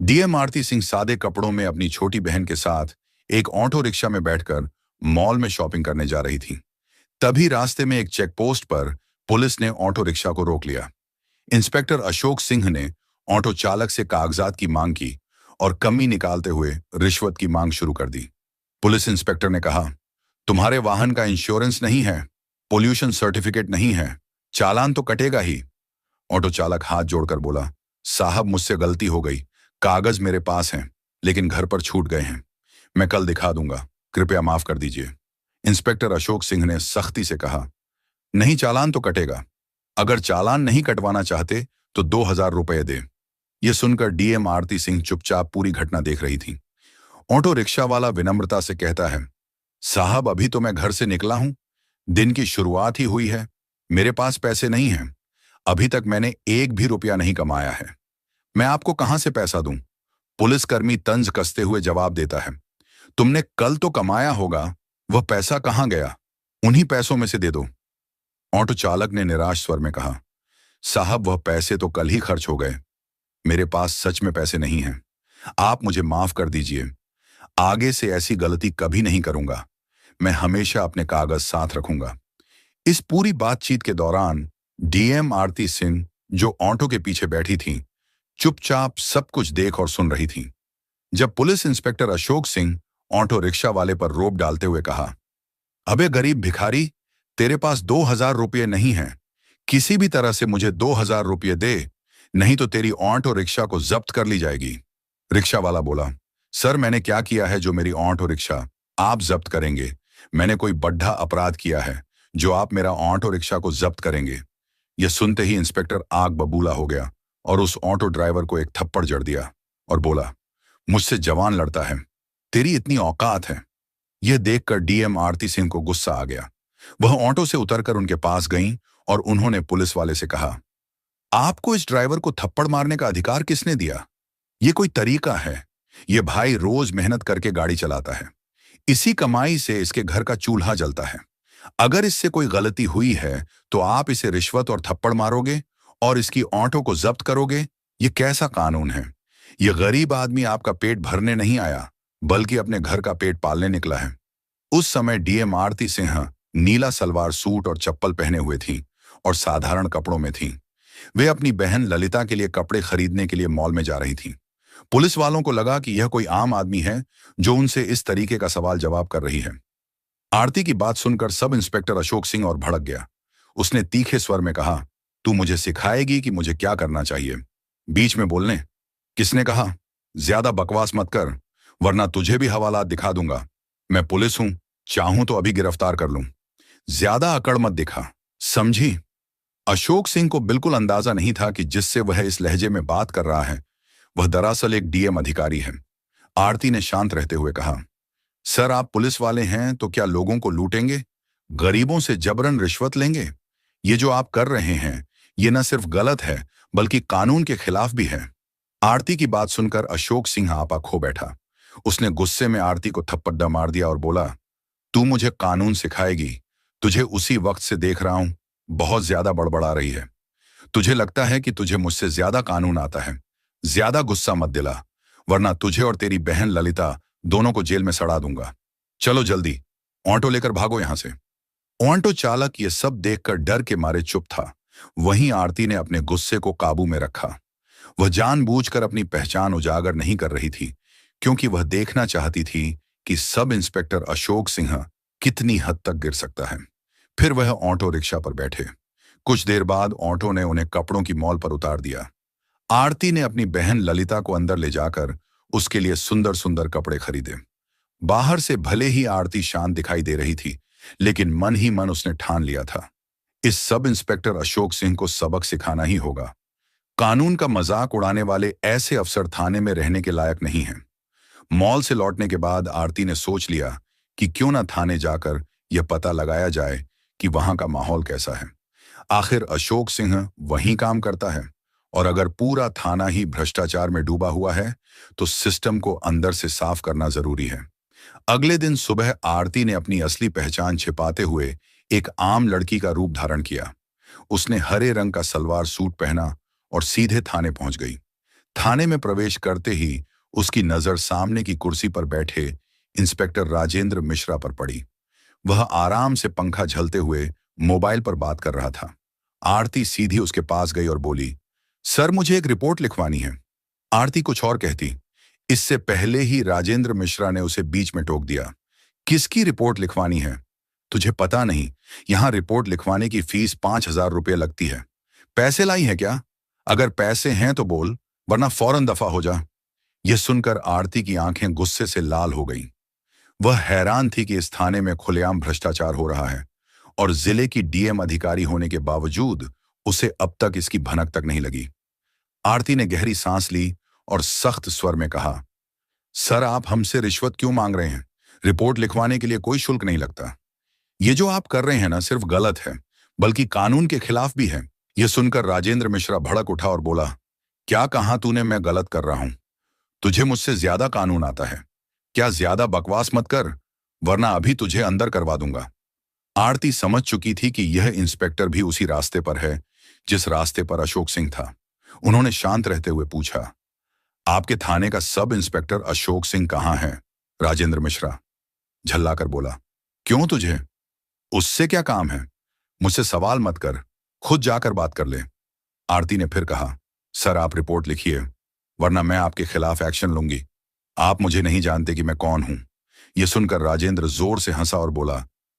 DM आरती सिंह सादे कपड़ों में अपनी छोटी बहन के साथ एक ऑटो रिक्शा में बैठकर मॉल में शॉपिंग करने जा रही थी। तभी रास्ते में एक चेक पोस्ट पर पुलिस ने ऑटो रिक्शा को रोक लिया। इंस्पेक्टर अशोक सिंह ने ऑटो चालक से कागजात की मांग की और कमी निकालते हुए रिश्वत की मांग शुरू कर दी। पुलिस इंस्पेक्टर ने कहा, तुम्हारे वाहन का इंश्योरेंस नहीं है, पोल्यूशन सर्टिफिकेट नहीं है, चालान तो कटेगा ही। ऑटो चालक हाथ जोड़कर बोला, साहब मुझसे गलती हो गई, कागज मेरे पास हैं लेकिन घर पर छूट गए हैं, मैं कल दिखा दूंगा, कृपया माफ कर दीजिए। इंस्पेक्टर अशोक सिंह ने सख्ती से कहा, नहीं, चालान तो कटेगा। अगर चालान नहीं कटवाना चाहते तो 2,000 रुपये दे। यह सुनकर डीएम आरती सिंह चुपचाप पूरी घटना देख रही थी। ऑटो रिक्शा वाला विनम्रता से कहता है, साहब अभी तो मैं घर से निकला हूं, दिन की शुरुआत ही हुई है, मेरे पास पैसे नहीं हैं, अभी तक मैंने एक भी रुपया नहीं कमाया है, मैं आपको कहां से पैसा दूं। पुलिसकर्मी तंज कसते हुए जवाब देता है, तुमने कल तो कमाया होगा, वह पैसा कहां गया, उन्हीं पैसों में से दे दो। ऑटो चालक ने निराश स्वर में कहा, साहब वह पैसे तो कल ही खर्च हो गए, मेरे पास सच में पैसे नहीं हैं, आप मुझे माफ कर दीजिए, आगे से ऐसी गलती कभी नहीं करूंगा, मैं हमेशा अपने कागज साथ रखूंगा। इस पूरी बातचीत के दौरान डीएम आरती सिंह, जो ऑटो के पीछे बैठी थी, चुपचाप सब कुछ देख और सुन रही थी। जब police inspector Ashok Singh auto rickshaw वाले पर रोप डालते हुए कहा, अबे गरीब भिखारी, तेरे पास 2,000 रुपये नहीं हैं, किसी भी तरह से मुझे 2,000 रुपये दे, नहीं तो तेरी ऑटो रिक्शा को जब्त कर ली जाएगी। रिक्शा वाला बोला, सर मैंने क्या किया है जो मेरी ऑटो रिक्शा आप जब्त करेंगे, मैंने कोई बड्ढा अपराध किया है जो आप मेरा ऑटो रिक्शा को जब्त करेंगे। यह सुनते ही इंस्पेक्टर आग बबूला हो गया और उस ऑटो ड्राइवर को एक थप्पड़ जड़ दिया और बोला, मुझसे जवान लड़ता है, तेरी इतनी औकात है। यह देखकर डीएम आरती सिंह को गुस्सा आ गया। वह ऑटो से उतरकर उनके पास गईं और उन्होंने पुलिस वाले से कहा, आपको इस ड्राइवर को थप्पड़ मारने का अधिकार किसने दिया? यह कोई तरीका है? यह भाई रोज मेहनत करके गाड़ी चलाता है, इसी कमाई से इसके घर का चूल्हा जलता है, अगर इससे कोई गलती हुई है तो आप इसे रिश्वत और थप्पड़ मारोगे और इसकी ऑटो को जब्त करोगे? ये कैसा कानून है? ये गरीब आदमी आपका पेट भरने नहीं आया बल्कि अपने घर का पेट पालने निकला है। उस समय डीएम आरती सिंह नीला सलवार सूट और चप्पल पहने हुए थी और साधारण कपड़ों में थी। वे अपनी बहन ललिता के लिए कपड़े खरीदने के लिए मॉल में जा रही थी। पुलिस वालों को लगा कि यह कोई आम आदमी है जो उनसे इस तरीके का सवाल जवाब कर रही है। आरती की बात सुनकर सब इंस्पेक्टर अशोक सिंह और भड़क गया। उसने तीखे स्वर में कहा, तू मुझे सिखाएगी कि मुझे क्या करना चाहिए? बीच में बोलने किसने कहा? ज्यादा बकवास मत कर, वरना तुझे भी हवालात दिखा दूंगा। मैं पुलिस हूं, चाहूं तो अभी गिरफ्तार कर लूं। ज्यादा अकड़ मत दिखा, समझी? अशोक सिंह को बिल्कुल अंदाजा नहीं था कि जिससे वह इस लहजे में बात कर रहा है वह दरअसल एक डीएम अधिकारी है। आरती ने शांत रहते हुए कहा, सर आप पुलिस वाले हैं तो क्या लोगों को लूटेंगे, गरीबों से जबरन रिश्वत लेंगे? ये जो आप कर रहे हैं ये न सिर्फ गलत है बल्कि कानून के खिलाफ भी है। आरती की बात सुनकर अशोक सिंह आपा खो बैठा। उसने गुस्से में आरती को थप्पड़ मार दिया और बोला, तू मुझे कानून सिखाएगी? तुझे उसी वक्त से देख रहा हूं, बहुत ज्यादा बड़बड़ा रही है। तुझे लगता है कि तुझे मुझसे ज्यादा कानून आता है। ज्यादा गुस्सा मत दिला, वरना तुझे और तेरी बहन ललिता दोनों को जेल में सड़ा दूंगा। चलो जल्दी, ऑटो लेकर भागो यहां से। ऑटो चालक ये सब देखकर डर के मारे चुप था। वहीं आरती ने अपने गुस्से को काबू में रखा। वह जानबूझकर अपनी पहचान उजागर नहीं कर रही थी, क्योंकि वह देखना चाहती थी कि सब इंस्पेक्टर अशोक सिंह कितनी हद तक गिर सकता है। फिर वह ऑटो रिक्शा पर बैठे। कुछ देर बाद ऑटो ने उन्हें कपड़ों की मॉल पर उतार दिया। आरती ने अपनी बहन ललिता को अंदर ले जाकर उसके लिए सुंदर सुंदर कपड़े खरीदे। बाहर से भले ही आरती शांत दिखाई दे रही थी, लेकिन मन ही मन उसने ठान लिया था, इस सब इंस्पेक्टर अशोक सिंह को सबक सिखाना ही होगा। कानून का मजाक उड़ाने वाले ऐसे अफसर थाने में रहने के लायक नहीं हैं। मॉल से लौटने के बाद आरती ने सोच लिया कि क्यों ना थाने जाकर यह पता लगाया जाए कि वहां का माहौल कैसा है। आखिर अशोक सिंह वहीं काम करता है, और अगर पूरा थाना ही भ्रष्टाचार में डूबा हुआ है तो सिस्टम को अंदर से साफ करना जरूरी है। अगले दिन सुबह आरती ने अपनी असली पहचान छिपाते हुए एक आम लड़की का रूप धारण किया। उसने हरे रंग का सलवार सूट पहना और सीधे थाने पहुंच गई। थाने में प्रवेश करते ही उसकी नजर सामने की कुर्सी पर बैठे इंस्पेक्टर राजेंद्र मिश्रा पर पड़ी। वह आराम से पंखा झलते हुए मोबाइल पर बात कर रहा था। आरती सीधी उसके पास गई और बोली, सर मुझे एक रिपोर्ट लिखवानी है। आरती कुछ और कहती, इससे पहले ही राजेंद्र मिश्रा ने उसे बीच में टोक दिया। किसकी रिपोर्ट लिखवानी है? तुझे पता नहीं, यहां रिपोर्ट लिखवाने की फीस 5,000 रुपये लगती है। पैसे लाई है क्या? अगर पैसे हैं तो बोल, वरना फौरन दफा हो जा। यह सुनकर आरती की आंखें गुस्से से लाल हो गईं। वह हैरान थी कि इस थाने में खुलेआम भ्रष्टाचार हो रहा है और जिले की डीएम अधिकारी होने के बावजूद उसे अब तक इसकी भनक तक नहीं लगी। आरती ने गहरी सांस ली और सख्त स्वर में कहा, सर आप हमसे रिश्वत क्यों मांग रहे हैं? रिपोर्ट लिखवाने के लिए कोई शुल्क नहीं लगता। ये जो आप कर रहे हैं ना सिर्फ गलत है, बल्कि कानून के खिलाफ भी है। यह सुनकर राजेंद्र मिश्रा भड़क उठा और बोला, क्या कहा तूने मैं गलत कर रहा हूं? तुझे मुझसे ज्यादा कानून आता है। क्या ज्यादा बकवास मत कर, वरना अभी तुझे अंदर करवा दूंगा। आरती समझ चुकी थी कि यह इंस्पेक्टर भी उसी रास्ते पर है जिस रास्ते पर अशोक सिंह था। उन्होंने शांत रहते हुए पूछा, आपके थाने का सब इंस्पेक्टर अशोक सिंह कहाँ है? राजेंद्र मिश्रा झल्लाकर बोला, क्यों तुझे उससे क्या काम है? मुझसे सवाल मत कर, खुद जाकर बात कर ले। आरती ने फिर कहा, सर आप रिपोर्ट लिखिए, वरना मैं आपके खिलाफ एक्शन लूंगी। आप मुझे नहीं जानते कि मैं कौन हूं। यह सुनकर राजेंद्र जोर से हंसा और बोला,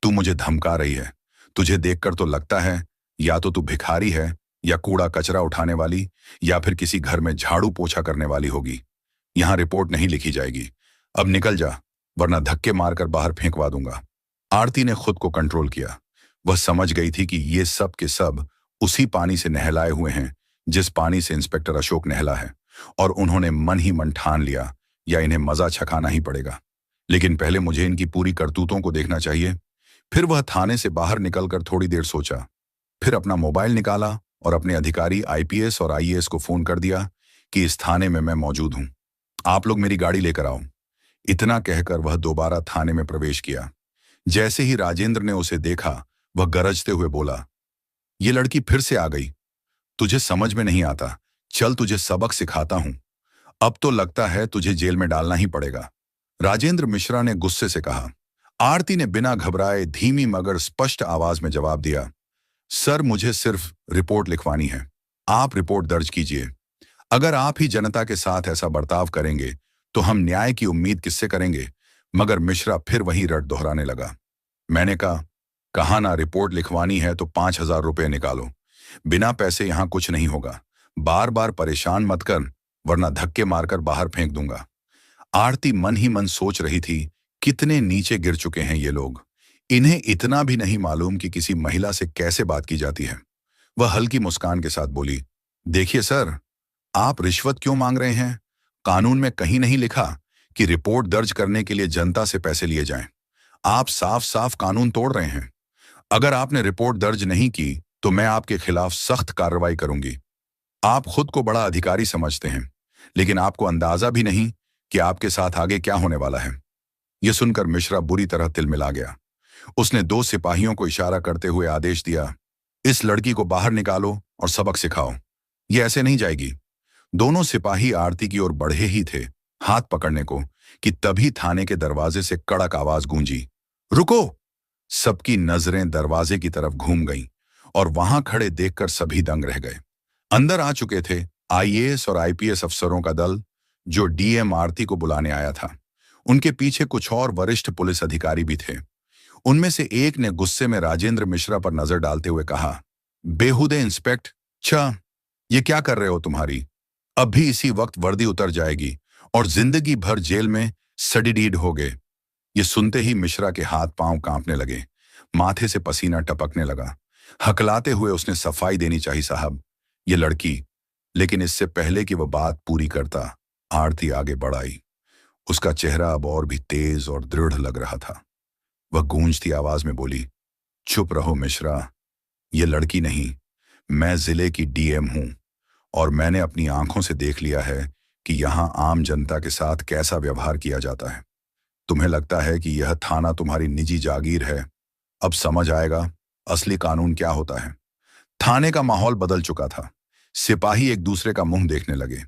तू मुझे धमका रही है? तुझे देखकर तो लगता है या तो तू भिखारी है, या कूड़ा कचरा उठाने वाली, या फिर किसी घर में झाड़ू पोछा करने वाली होगी। यहां रिपोर्ट नहीं लिखी जाएगी। अब निकल जा, वरना धक्के मारकर बाहर फेंकवा दूंगा। आरती ने खुद को कंट्रोल किया। वह समझ गई थी कि ये सब के सब उसी पानी से नहलाए हुए हैं जिस पानी से इंस्पेक्टर अशोक नहला है, और उन्होंने मन ही मन ठान लिया या इन्हें मजा छकाना ही पड़ेगा। लेकिन पहले मुझे इनकी पूरी करतूतों को देखना चाहिए। फिर वह थाने से बाहर निकलकर थोड़ी देर सोचा, फिर अपना मोबाइल निकाला और अपने अधिकारी आईपीएस और आईएएस को फोन कर दिया कि इस थाने में मैं मौजूद हूं, आप लोग मेरी गाड़ी लेकर आओ। इतना कहकर वह दोबारा थाने में प्रवेश किया। जैसे ही राजेंद्र ने उसे देखा, वह गरजते हुए बोला, ये लड़की फिर से आ गई। तुझे समझ में नहीं आता, चल तुझे सबक सिखाता हूं। अब तो लगता है तुझे जेल में डालना ही पड़ेगा। राजेंद्र मिश्रा ने गुस्से से कहा। आरती ने बिना घबराए धीमी मगर स्पष्ट आवाज में जवाब दिया, सर मुझे सिर्फ रिपोर्ट लिखवानी है। आप रिपोर्ट दर्ज कीजिए। अगर आप ही जनता के साथ ऐसा बर्ताव करेंगे तो हम न्याय की उम्मीद किससे करेंगे? मगर मिश्रा फिर वही रट दोहराने लगा। मैंने कहा ना रिपोर्ट लिखवानी है तो 5,000 रुपये निकालो। बिना पैसे यहां कुछ नहीं होगा। बार बार परेशान मत कर, वरना धक्के मारकर बाहर फेंक दूंगा। आरती मन ही मन सोच रही थी, कितने नीचे गिर चुके हैं ये लोग। इन्हें इतना भी नहीं मालूम कि किसी महिला से कैसे बात की जाती है। वह हल्की मुस्कान के साथ बोली, देखिए सर, आप रिश्वत क्यों मांग रहे हैं? कानून में कहीं नहीं लिखा कि रिपोर्ट दर्ज करने के लिए जनता से पैसे लिए जाएं। आप साफ साफ कानून तोड़ रहे हैं। अगर आपने रिपोर्ट दर्ज नहीं की तो मैं आपके खिलाफ सख्त कार्रवाई करूंगी। आप खुद को बड़ा अधिकारी समझते हैं, लेकिन आपको अंदाजा भी नहीं कि आपके साथ आगे क्या होने वाला है। यह सुनकर मिश्रा बुरी तरह तिलमिला गया। उसने 2 सिपाहियों को इशारा करते हुए आदेश दिया, इस लड़की को बाहर निकालो और सबक सिखाओ। यह ऐसे नहीं जाएगी। दोनों सिपाही आरती की ओर बढ़े ही थे हाथ पकड़ने को कि तभी थाने के दरवाजे से कड़क आवाज गूंजी, रुको! सबकी नजरें दरवाजे की तरफ घूम गईं और वहां खड़े देखकर सभी दंग रह गए। अंदर आ चुके थे आईएएस और आईपीएस अफसरों का दल, जो डीएम आरती को बुलाने आया था। उनके पीछे कुछ और वरिष्ठ पुलिस अधिकारी भी थे। उनमें से एक ने गुस्से में राजेंद्र मिश्रा पर नजर डालते हुए कहा, बेहुदे इंस्पेक्ट, ये क्या कर रहे हो तुम्हारी? अब भी इसी वक्त वर्दी उतर जाएगी और जिंदगी भर जेल में सडीडीड होगे। ये सुनते ही मिश्रा के हाथ पांव कांपने लगे, माथे से पसीना टपकने लगा। हकलाते हुए उसने सफाई देनी चाहिए, साहब, ये लड़की। लेकिन इससे पहले कि वह बात पूरी करता, आरती आगे बढ़ आई। उसका चेहरा अब और भी तेज और दृढ़ लग रहा था। वह गूंजती आवाज में बोली, चुप रहो मिश्रा, ये लड़की नहीं, मैं जिले की डीएम हूं और मैंने अपनी आंखों से देख लिया है कि यहां आम जनता के साथ कैसा व्यवहार किया जाता है। तुम्हें लगता है कि यह थाना तुम्हारी निजी जागीर है। अब समझ आएगा असली कानून क्या होता है। थाने का माहौल बदल चुका था। सिपाही एक दूसरे का मुंह देखने लगे।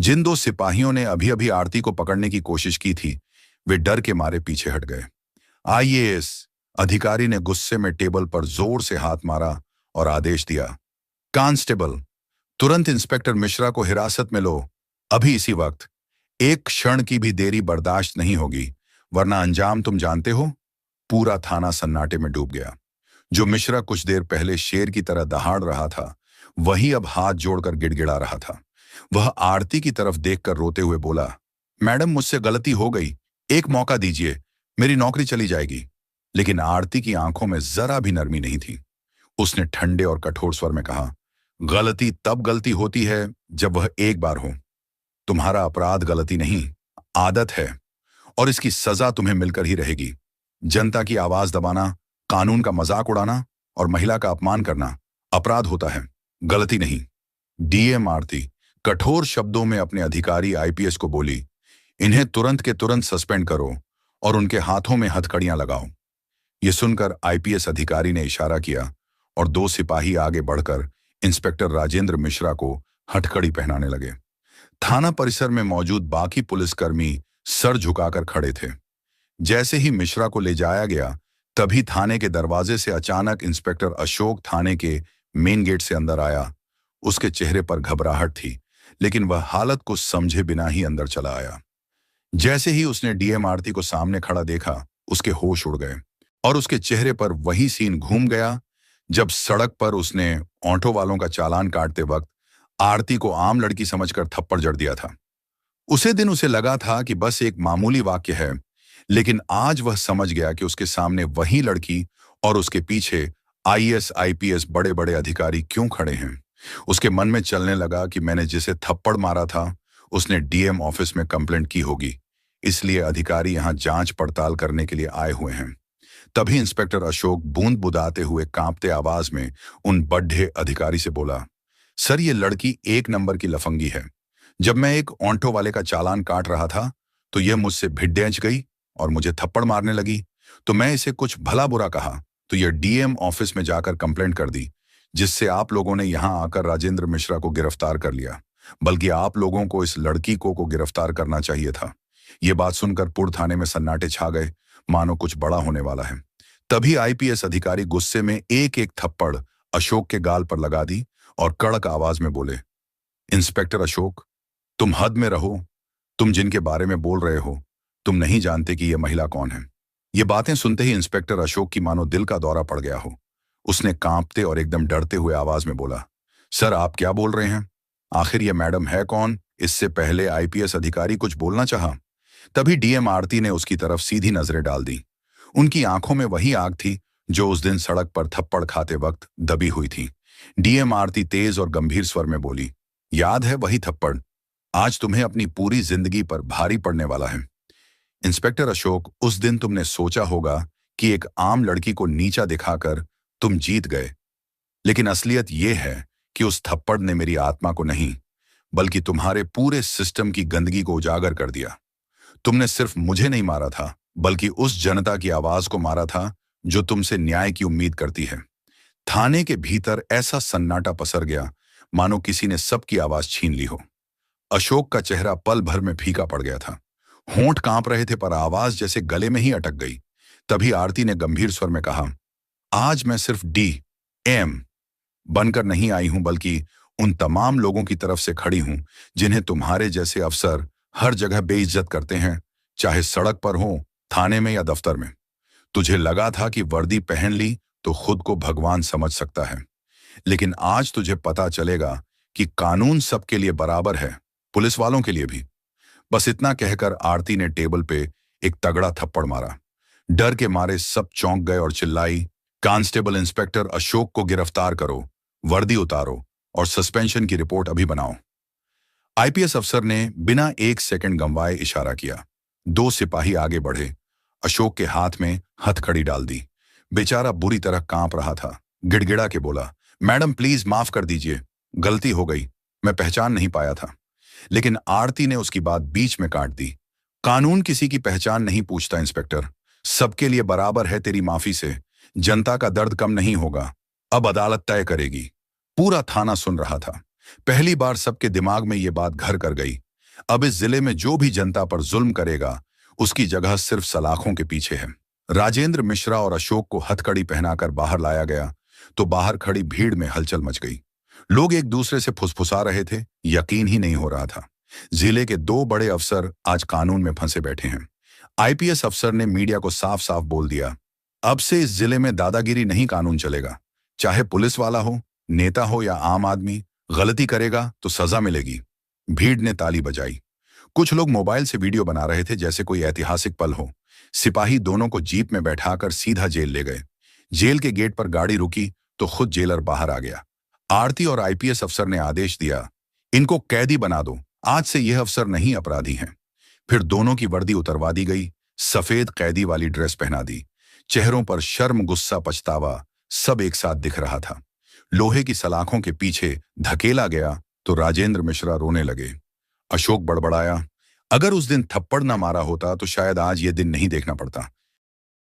जिन दो सिपाहियों ने अभी अभी आरती को पकड़ने की कोशिश की थी, वे डर के मारे पीछे हट गए। आईएएस अधिकारी ने गुस्से में टेबल पर जोर से हाथ मारा और आदेश दिया, कांस्टेबल, तुरंत इंस्पेक्टर मिश्रा को हिरासत में लो, अभी इसी वक्त। एक क्षण की भी देरी बर्दाश्त नहीं होगी, वरना अंजाम तुम जानते हो। पूरा थाना सन्नाटे में डूब गया। जो मिश्रा कुछ देर पहले शेर की तरह दहाड़ रहा था, वही अब हाथ जोड़कर गिड़गिड़ा रहा था। वह आरती की तरफ देखकर रोते हुए बोला, मैडम, मुझसे गलती हो गई, एक मौका दीजिए, मेरी नौकरी चली जाएगी। लेकिन आरती की आंखों में जरा भी नरमी नहीं थी। उसने ठंडे और कठोर स्वर में कहा, गलती तब गलती होती है जब वह एक बार हो। तुम्हारा अपराध गलती नहीं, आदत है, और इसकी सजा तुम्हें मिलकर ही रहेगी। जनता की आवाज दबाना, कानून का मजाक उड़ाना और महिला का अपमान करना अपराध होता है, गलती नहीं। डीएम आरती कठोर शब्दों में अपने अधिकारी आईपीएस को बोली, इन्हें तुरंत के तुरंत सस्पेंड करो और उनके हाथों में हथकड़ियां लगाओ। यह सुनकर आईपीएस अधिकारी ने इशारा किया और दो सिपाही आगे बढ़कर इंस्पेक्टर राजेंद्र मिश्रा को हथकड़ी पहनाने लगे। थाना परिसर में मौजूद बाकी पुलिसकर्मी सर झुकाकर खड़े थे। जैसे ही मिश्रा को ले जाया गया, तभी थाने के दरवाजे से अचानक इंस्पेक्टर अशोक थाने के मेन गेट से अंदर आया। उसके चेहरे पर घबराहट थी, लेकिन वह हालत को समझे बिना ही अंदर चला आया। जैसे ही उसने डीएम आरती को सामने खड़ा देखा, उसके होश उड़ गए और उसके चेहरे पर वही सीन घूम गया जब सड़क पर उसने ऑटो वालों का चालान काटते वक्त आरती को आम लड़की समझकर थप्पड़ जड़ दिया था। उसे दिन उसे लगा था कि बस एक मामूली वाक्य है, लेकिन आज वह समझ गया कि उसके सामने वही लड़की और उसके पीछे आईएएस आईपीएस बड़े बड़े अधिकारी क्यों खड़े हैं। उसके मन में चलने लगा कि मैंने जिसे थप्पड़ मारा था, उसने डीएम ऑफिस में कंप्लेंट की होगी, इसलिए अधिकारी यहां जांच पड़ताल करने के लिए आए हुए हैं। तभी इंस्पेक्टर अशोक बूंद बुदाते हुए कांपते आवाज में उन बड्ढे अधिकारी से बोला, सर, ये लड़की एक नंबर की लफंगी है। जब मैं एक ऑटो वाले का चालान काट रहा था तो यह मुझसे भिड्डेंच गई और मुझे थप्पड़ मारने लगी। तो मैं इसे कुछ भला बुरा कहा तो यह डीएम ऑफिस में जाकर कंप्लेंट कर दी, जिससे आप लोगों ने यहां आकर राजेंद्र मिश्रा को गिरफ्तार कर लिया। बल्कि आप लोगों को इस लड़की को गिरफ्तार करना चाहिए था। यह बात सुनकर पुर थाने में सन्नाटे छा गए, मानो कुछ बड़ा होने वाला है। तभी आईपीएस अधिकारी गुस्से में एक एक थप्पड़ अशोक के गाल पर लगा दी और कड़क आवाज में बोले, इंस्पेक्टर अशोक, तुम हद में रहो। तुम जिनके बारे में बोल रहे हो, तुम नहीं जानते कि यह महिला कौन है। ये बातें सुनते ही इंस्पेक्टर अशोक की मानो दिल का दौरा पड़ गया हो। उसने कांपते और एकदम डरते हुए आवाज में बोला, सर, आप क्या बोल रहे हैं? आखिर यह मैडम है कौन? इससे पहले आईपीएस अधिकारी कुछ बोलना चाहा। तभी डीएम आरती ने उसकी तरफ सीधी नजरें डाल दी। उनकी आंखों में वही आग थी जो उस दिन सड़क पर थप्पड़ खाते वक्त दबी हुई थी। डीएम आरती तेज और गंभीर स्वर में बोली, याद है वही थप्पड़? आज तुम्हें अपनी पूरी जिंदगी पर भारी पड़ने वाला है। इंस्पेक्टर अशोक, उस दिन तुमने सोचा होगा कि एक आम लड़की को नीचा दिखाकर तुम जीत गए, लेकिन असलियत यह है कि उस थप्पड़ ने मेरी आत्मा को नहीं, बल्कि तुम्हारे पूरे सिस्टम की गंदगी को उजागर कर दिया। तुमने सिर्फ मुझे नहीं मारा था, बल्कि उस जनता की आवाज को मारा था जो तुमसे न्याय की उम्मीद करती है। थाने के भीतर ऐसा सन्नाटा पसर गया मानो किसी ने सबकी आवाज छीन ली हो। अशोक का चेहरा पल भर में फीका पड़ गया था। होंठ कांप रहे थे, पर आवाज जैसे गले में ही अटक गई। तभी आरती ने गंभीर स्वर में कहा, आज मैं सिर्फ डीएम बनकर नहीं आई हूं, बल्कि उन तमाम लोगों की तरफ से खड़ी हूं जिन्हें तुम्हारे जैसे अफसर हर जगह बेइज्जत करते हैं, चाहे सड़क पर हो, थाने में या दफ्तर में। तुझे लगा था कि वर्दी पहन ली तो खुद को भगवान समझ सकता है, लेकिन आज तुझे पता चलेगा कि कानून सबके लिए बराबर है, पुलिस वालों के लिए भी। बस इतना कहकर आरती ने टेबल पे एक तगड़ा थप्पड़ मारा। डर के मारे सब चौंक गए और चिल्लाई, कांस्टेबल इंस्पेक्टर अशोक को गिरफ्तार करो, वर्दी उतारो और सस्पेंशन की रिपोर्ट अभी बनाओ। आईपीएस अफसर ने बिना एक सेकंड गंवाए इशारा किया। दो सिपाही आगे बढ़े, अशोक के हाथ में हथकड़ी डाल दी। बेचारा बुरी तरह कांप रहा था। गिड़गिड़ा के बोला, मैडम प्लीज माफ कर दीजिए, गलती हो गई, मैं पहचान नहीं पाया था। लेकिन आरती ने उसकी बात बीच में काट दी। कानून किसी की पहचान नहीं पूछता इंस्पेक्टर, सबके लिए बराबर है। तेरी माफी से जनता का दर्द कम नहीं होगा, अब अदालत तय करेगी। पूरा थाना सुन रहा था। पहली बार सबके दिमाग में ये बात घर कर गई अब इस जिले में जो भी जनता पर जुल्म करेगा, उसकी जगह सिर्फ सलाखों के पीछे है। राजेंद्र मिश्रा और अशोक को हथकड़ी पहनाकर बाहर लाया गया तो बाहर खड़ी भीड़ में हलचल मच गई। लोग एक दूसरे से फुसफुसा रहे थे, यकीन ही नहीं हो रहा था। जिले के दो बड़े अफसर आज कानून में फंसे बैठे हैं। आईपीएस अफसर ने मीडिया को साफ साफ बोल दिया, अब से इस जिले में दादागिरी नहीं, कानून चलेगा। चाहे पुलिस वाला हो, नेता हो या आम आदमी, गलती करेगा तो सजा मिलेगी। भीड़ ने ताली बजाई। कुछ लोग मोबाइल से वीडियो बना रहे थे जैसे कोई ऐतिहासिक पल हो। सिपाही दोनों को जीप में बैठाकर सीधा जेल ले गए। जेल के गेट पर गाड़ी रुकी तो खुद जेलर बाहर आ गया। आरती और आईपीएस अफसर ने आदेश दिया, इनको कैदी बना दो, आज से यह अफसर नहीं अपराधी हैं। फिर दोनों की वर्दी उतरवा दी गई, सफेद कैदी वाली ड्रेस पहना दी। चेहरों पर शर्म, गुस्सा, पछतावा सब एक साथ दिख रहा था। लोहे की सलाखों के पीछे धकेला गया तो राजेंद्र मिश्रा रोने लगे। अशोक बड़बड़ाया, अगर उस दिन थप्पड़ ना मारा होता तो शायद आज ये दिन नहीं देखना पड़ता।